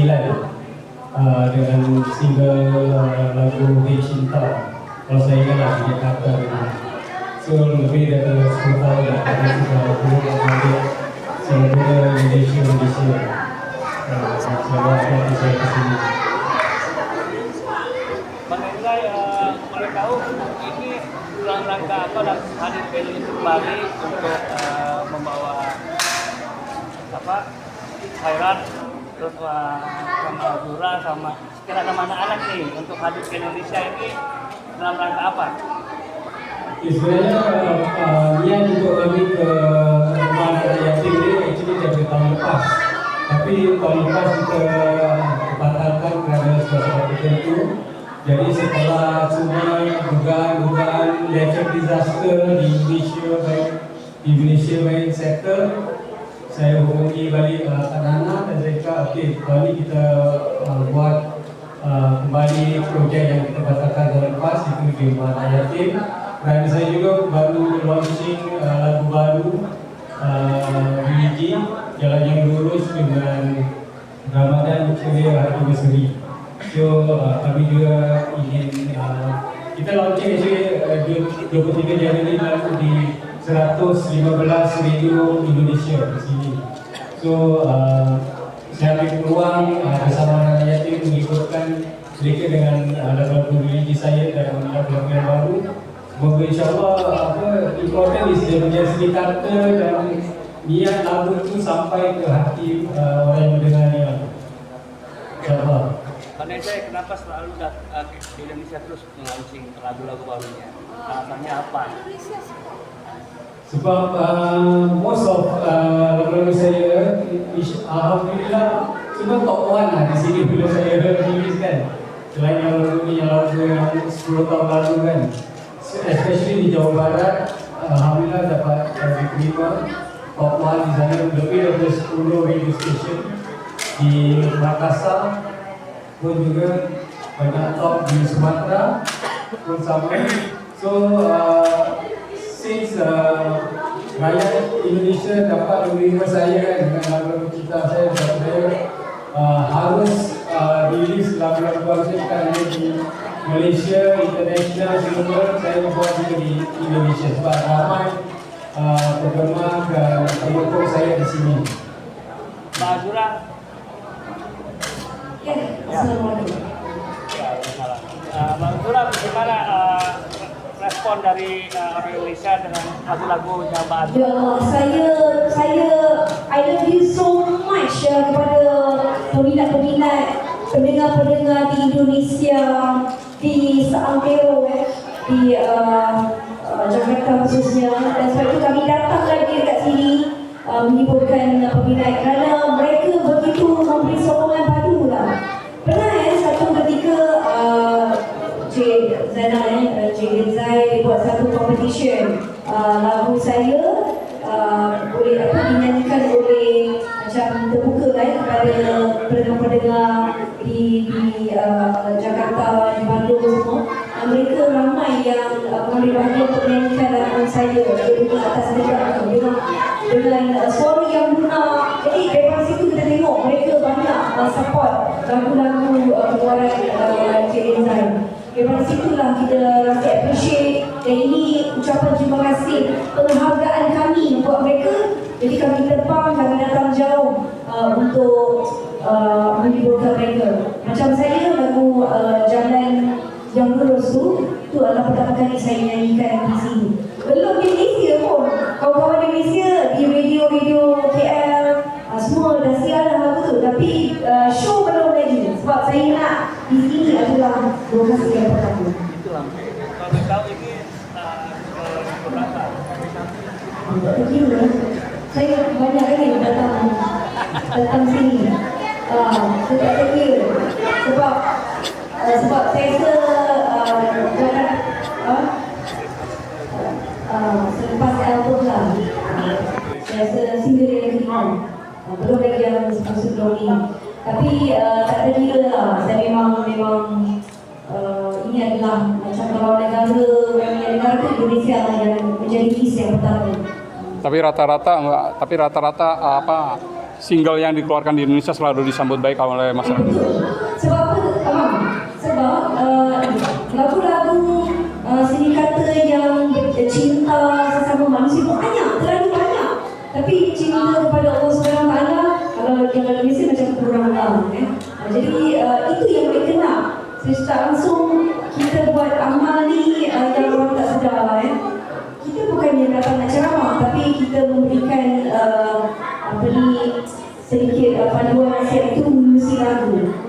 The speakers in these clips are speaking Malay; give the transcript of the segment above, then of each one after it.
dengan single lagu Hey Cinta. Kalau saya ingat lah di Jakarta ini. So lebih dari 10 tahun lah kami sudah mengambil single Indonesia. Selamat datang saya ke sini. Mengenai boleh tahu ini dalam rangka apa dan hadir ke Indonesia kembali untuk membawa apa Khairat terus sama Zura sama kira mana anak nih untuk hadir ke Indonesia ini dalam rangka apa? Sebenarnya niat untuk kami ke rumah yatim ini actually dari tahun lepas. Tapi tahun lepas kita batalkan kerana sebab tertentu. Jadi setelah semua dugaan natural disaster di Indonesia main sektor, saya hubungi balik anak-anak dan saya cakap, okey, kali ini kita buat kembali projek yang kita batalkan tahun lepas, itu di rumah anak yatim. Dan saya juga baru launching lagu baru religi Jalan Yang Lurus dengan Ramadan Ceria Hati Berseri. So kami juga ingin kita launching actually 23 Januari lalu di 115 radio Indonesia di sini. So saya ambil peluang bersama anak yatim mengikutkan mereka dengan lagu religi saya dan lagu-lagu yang baru. Semoga insyaAllah important is dia punya seni kata dan niat lagu itu sampai ke hati orang yang mendengarnya. InsyaAllah. Vanessa, kenapa selalu di Indonesia terus melaunching lagu-lagu barunya? Alasannya apa? Sebab most of lagu-lagu saya alhamdulillah cuma top 1 lah di sini bila saya release kan. Selain yang lagu ni, yang lagu yang 10 tahun lalu kan, especially di Jawa Barat, alhamdulillah dapat diterima top 1 di sana. Lebih dari 10 radio station di Makassar pun juga banyak top di Sumatera pun sama. So since rakyat Indonesia dapat menerima saya kan dengan lagu-lagu kita saya harus release lagu-lagu baru saya bukan hanya di Malaysia, international semua, saya buat juga di Indonesia sebab ramai penggemar dan pendukung saya di sini. Mbak Azura. Assalamualaikum. Mbak Azura, bagaimana respon dari orang Indonesia dengan lagu-lagu yang Mbak Azura? Ya Allah, saya I love you so much kepada peminat-peminat, pendengar-pendengar di Indonesia, di seantero di Jakarta khususnya, dan sebab itu kami datang lagi dekat sini menghiburkan peminat kerana mereka begitu memberi sokongan padu lah. Pernah satu ketika Cik Zainal Cik Zai buat satu competition lagu saya boleh dinyanyikan oleh macam terbuka kepada pendengar-pendengar di Jakarta, di Bandung semua. Mereka ramai yang mengambil bahagian untuk menyanyikan lagu saya di atas meja dengan suara yang lunak. Jadi dari situ kita tengok mereka banyak support lagu-lagu keluaran Cik Zai. Dari situlah kita rasa appreciate, dan ini ucapan terima kasih, penghargaan kami buat mereka. Jadi kami terbang, kami datang jauh untuk menghiburkan mereka. Macam saya lagu Jalan Yang Lurus tu adalah pertama kali saya nyanyikan di sini. Belum di Malaysia pun, kawan-kawan di Malaysia di radio-radio KL semua dah siar dah lagu tu, tapi show belum lagi. Sebab saya nak di sini adalah lokasi yang pertama. Itulah. Kalau tahu ini berapa? Begini, saya banyak kali datang sini. Saya tak kira sebab saya selepas album lah, saya single yang kedua, belum lagi yang sebelum ni. Tapi tak ada kira lah, saya memang ini adalah macam kalau negara Indonesia lah yang menjadi list yang pertama. Tapi rata-rata single yang dikeluarkan di Indonesia selalu disambut baik oleh masyarakat. Betul. Sebab apa? Sebab lagu-lagu seni kata yang cinta sesama manusia banyak, terlalu banyak. Tapi cinta kepada Allah Subhanahu Wa Taala kalau dalam Malaysia macam kurang tahu. Jadi itu yang boleh kena. Secara langsung kita buat amal ni yang orang tak sedar. Kita bukannya datang nak ceramah, tapi kita memberikan sedikit panduan nasihat itu mesti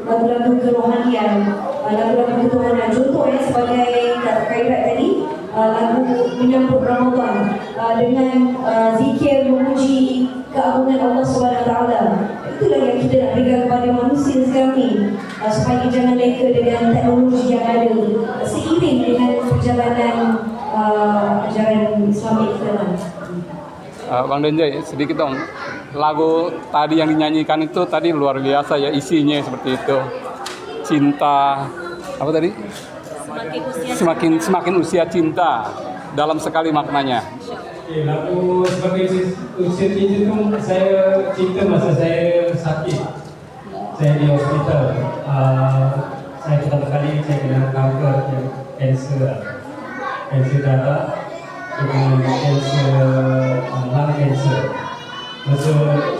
lagu-lagu kerohanian, lagu-lagu ketuhanan. Contoh sebagai Khairat tadi, lagu menyambut Ramadan dengan zikir memuji keagungan Allah Subhanahu Wa Taala. Itulah yang kita nak berikan kepada manusia sekarang ni, supaya jangan leka dengan teknologi yang ada, seiring dengan perjalanan ajaran Islam kita. Bang Denjai, sedikit dong. Lagu tadi yang dinyanyikan itu tadi luar biasa ya, isinya seperti itu. Cinta, apa tadi? Semakin usia cinta. Dalam sekali maknanya. Lagu sebagai usia cinta itu saya cinta masa saya sakit. Saya di hospital. Saya pertama kali saya kena kanker, kanser darah, dengan kanser lung cancer. Masa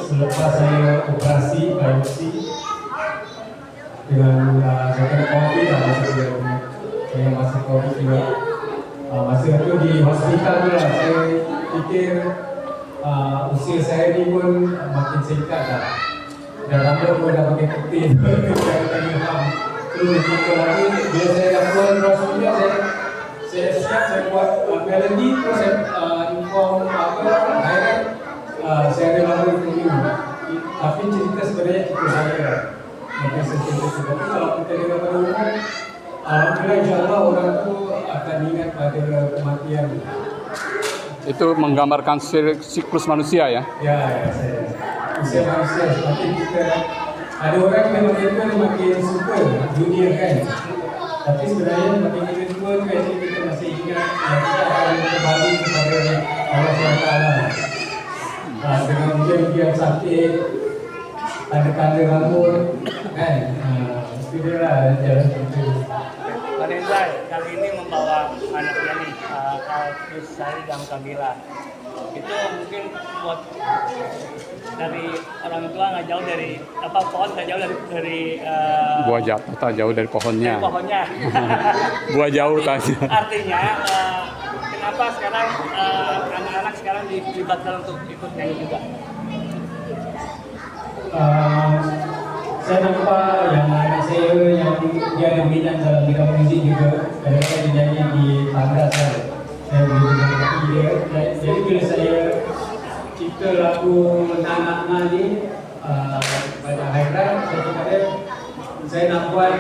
selepas saya operasi biopsi dengan saya kena COVID masa saya masuk COVID juga. Masa itu di hospital tu lah saya fikir usia saya ni pun makin singkat dah. Dah lama pun dah pakai putih. Saya tadi faham. Terus kita lagi bila saya dah keluar Rasulullah, saya siap, saya buat melody, terus saya inform Khairat, saya ada lagu itu. Tapi cerita sebenarnya cerita saya. Maka saya cerita seperti kalau kita dengar pada umum, alhamdulillah insyaAllah orang tu akan ingat pada kematian. Itu menggambarkan siklus manusia ya? Ya, saya. Usia manusia, semakin kita ada orang yang makin suka dunia kan. Tapi sebenarnya makin kita tua tu kita masih ingat yang kita akan kembali kepada Allah SWT. Dengan ujian sakit, tanda-tanda rambut kan. Itu dia lah jalan itu. Pak Denjai kali ini membawa anaknya nih, Sari dan Kamila. Itu mungkin buat dari orang tua nggak jauh dari pohon, nggak jauh dari Buah jatuh tak jauh dari pohonnya. pohonnya. Buah jauh tadi. Artinya kenapa sekarang anak-anak sekarang dilibatkan untuk ikut nyanyi juga? Saya nampak yang anak saya yang dia ada minat dalam bidang muzik juga. Kadang-kadang dia nyanyi di tangga saya boleh dengar dia. Jadi bila saya cipta lagu Nak ni pada Khairat, saya kata saya nak buat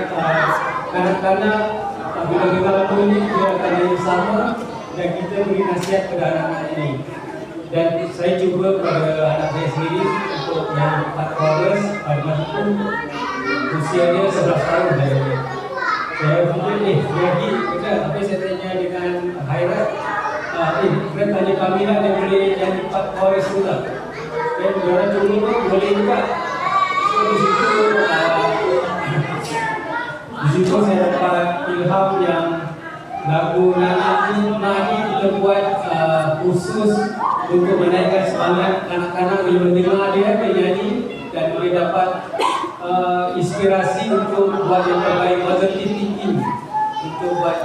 kanak-kanak bila dengar lagu ini dia akan jadi sama dan kita beri nasihat kepada anak-anak ini. Dan saya cuba kepada anak saya sendiri untuk yang 4 chorus pada masa itu usia dia 11 tahun saya fikir dia lagi betul, tapi saya tanya dengan Khairat dia tanya Kamila dia boleh nyanyi 4 chorus juga dan diorang cuba boleh juga. So di situ saya dapat ilham yang lagu Nak ni kita buat khusus untuk menaikkan semangat anak-anak bila mendengar dia nyanyi dan boleh dapat inspirasi untuk buat yang terbaik, positive thinking untuk buat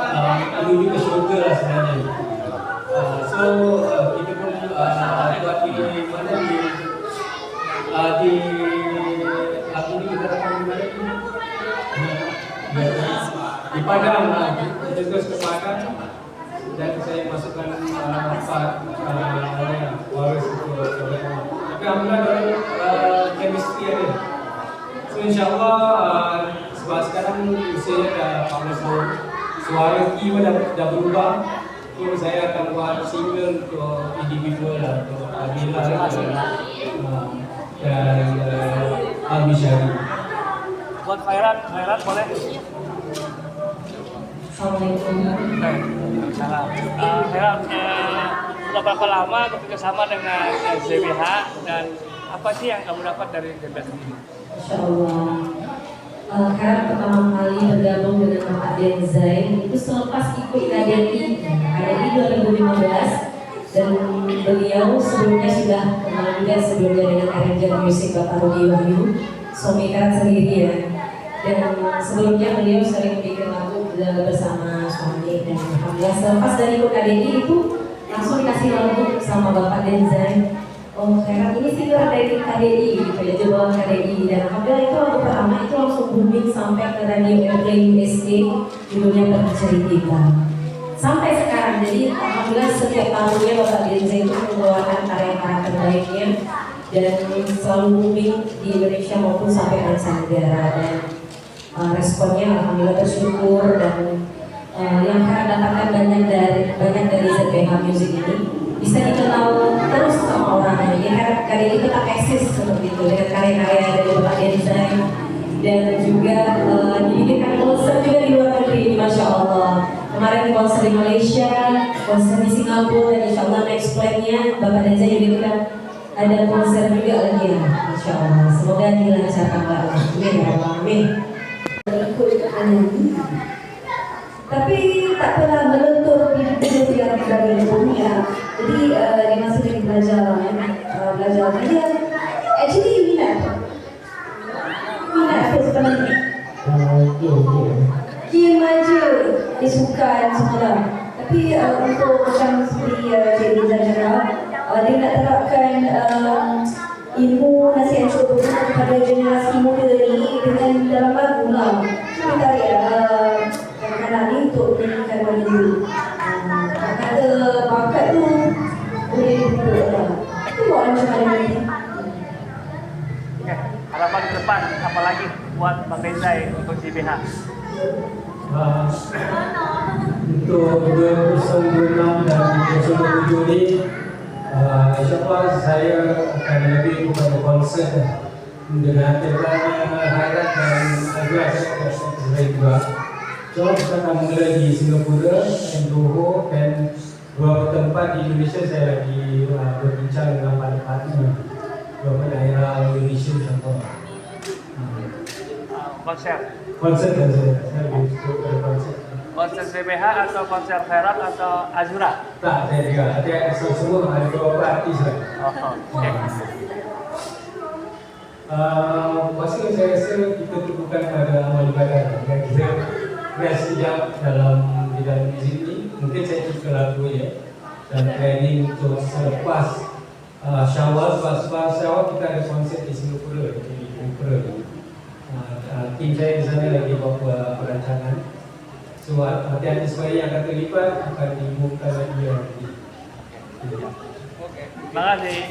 menuju ke syurga lah sebenarnya. So kita pun buat di mana di lagu ni kita dapat di mana di Padang, kita terus ke Padang dan saya masukkan 4 waris itu. Tapi alhamdulillah chemistry ada. So insyaAllah sebab sekarang usia dah 14 tahun, suara Ki pun dah berubah. So saya akan buat single untuk individual lah, untuk Kamila dan Almi Syari. Buat Khairat boleh? Assalamualaikum. Salam. Khairat, sudah berapa lama bekerja sama dengan ZBH dan apa sih yang kamu dapat dari Denda sendiri? Masya Allah. Karena pertama kali bergabung dengan Bapak Denzai itu selepas ikut KDI 2015, dan beliau sebelumnya sudah kenal juga sebelumnya dengan arranger musik Bapak Rudi Wahyu, suami kan sendiri ya. Dan sebelumnya beliau sering bikin lagu bersama suami, dan alhamdulillah selepas dari ikut KDI itu langsung dikasih lagu sama Bapak Denzai. Oh, Khairat ini sih dari KDI gitu ya, jebolan KDI, dan alhamdulillah itu lagu pertama itu langsung booming sampai ke radio Airplay USA, judulnya Bercerita. Sampai sekarang, jadi alhamdulillah setiap tahunnya Bapak Denzai itu mengeluarkan karya-karya terbaiknya dan selalu booming di Indonesia maupun sampai mancanegara, dan responnya alhamdulillah bersyukur, dan yang Khairat dapatkan banyak dari ZBH Music ini bisa dikenal terus sama orang. Jadi kali ini tetap eksis seperti itu dengan karya-karya dari Bapak Denzai, dan juga dibikinkan konser juga di luar negeri, Masya Allah. Kemarin konser di Malaysia, konser di Singapura, dan Insya Allah next plan-nya Bapak Denzai juga kita ada konser juga lagi ya, Masya Allah. Semoga dilancarkan Pak. Amin ya Allah. Amin. Tapi tak pernah melentur hidup yang dari dunia. Jadi dia masih belajar dia. Actually minat apa sebenarnya? Game aja dia suka semua. Tapi untuk macam seperti Cik Liza cakap, dia nak terapkan ilmu nasihat cukup kepada generasi muda ini dengan dalam lagu lah. Kita tarik kadang-kadang ni untuk menyanyikan lagu. Kata bakat tu boleh dibuat lah. Itu buat macam mana ni? Oke, harapan ke depan apa lagi buat Bang Denzai untuk JBH? Untuk 2026 dan 2027 ni, insyaAllah saya akan lebih kepada konsert dengan temanya Khairat dan Azra. Saya akan selesai juga. So kita akan mula di Singapura dan Johor, dan beberapa tempat di Indonesia saya lagi berbincang dengan partner beberapa daerah Indonesia contoh. Konser Dan saya lebih suka pada konser. konser JBH atau konser Khairat atau Azura? Tak, saya juga. Ada semua ada beberapa artis lah. Oke. Pasti saya rasa kita bukan pada amal ibadah. Kita sejak dalam bidang muzik ni, mungkin saya cipta lagu ya, dan training untuk selepas Syawal, lepas Syawal kita ada konsert di Singapura, di Kuala. Tim saya di sana lagi buat perancangan. So hati-hati sekali yang akan terlibat akan diumumkan lagi nanti. Oke. Terima kasih.